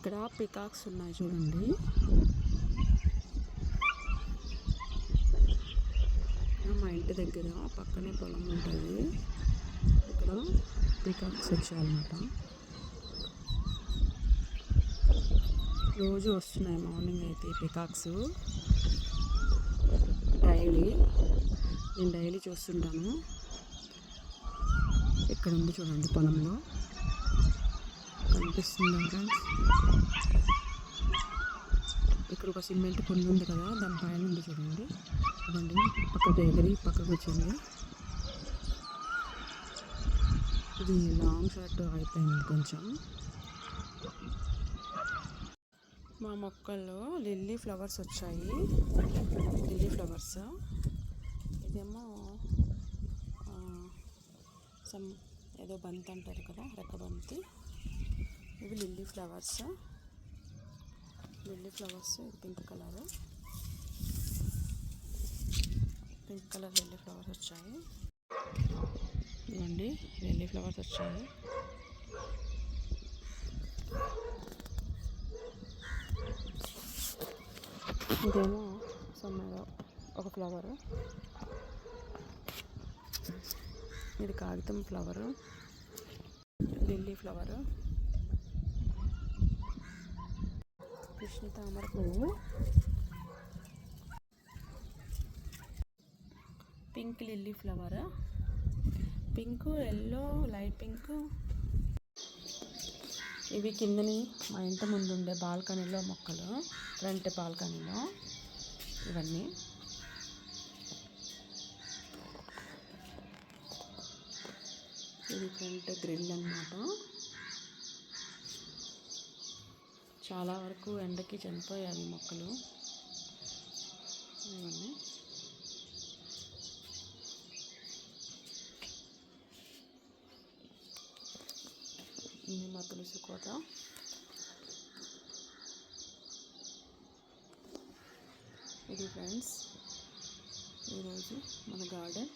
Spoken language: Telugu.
ఇక్కడ పికాక్స్ ఉన్నాయి చూడండి. మా ఇంటి దగ్గర పక్కనే పొలం ఉంటుంది. ఇక్కడ పికాక్స్ వచ్చాయన్నమాట. రోజు వస్తున్నాయి. మార్నింగ్ అయితే పికాక్స్ నేను డైలీ చూస్తుంటాను. ఇక్కడ ఉంది చూడండి, పొలంలో కనిపిస్తుందా ఫ్రెండ్స్? ఇక్కడ ఒక సిమెంట్ కొండ ఉంది కదా, దానిపైన ఉంది చూడండి. అదండి పక్కకు ఎగిరి పక్కకు వచ్చింది. ఇది లాంగ్ షాట్ అయిపోయింది కొంచెం. మా మొక్కల్లో లిల్లీ ఫ్లవర్స్ వచ్చాయి. లిల్లీ ఫ్లవర్స్ ఇదేమో ఏదో బంతి అంటారు కదా, రెక్కబంతి. ఇవి లిల్లీ ఫ్లవర్స్. ఇది పింక్ కలర్ లిల్లీ ఫ్లవర్స్ వచ్చాయి. ఇవ్వండి లిల్లీ ఫ్లవర్స్ వచ్చాయి. ఇదేమో ఒక ఫ్లవర్. ఇది కాగితం ఫ్లవరు, లిల్లీ ఫ్లవరు. కృష్ణ తామర పువ్వు, pink lily flower, pink, yellow, light pink. ఇవి కిందని మా ఇంటి ముందు ఉండే బాల్కనీలో మొక్కలు, ఫ్రంట్ బాల్కనీలో ఇవన్నీ. ఇది ఫ్రంట్ గ్రిల్ అన్నమాట. చాలా వరకు ఎండకి చనిపోయాయి మొక్కలు ఇవన్నీ. ఇది మా తులసి కోట. ఇది ఫ్రెండ్స్ ఈరోజు మన గార్డెన్.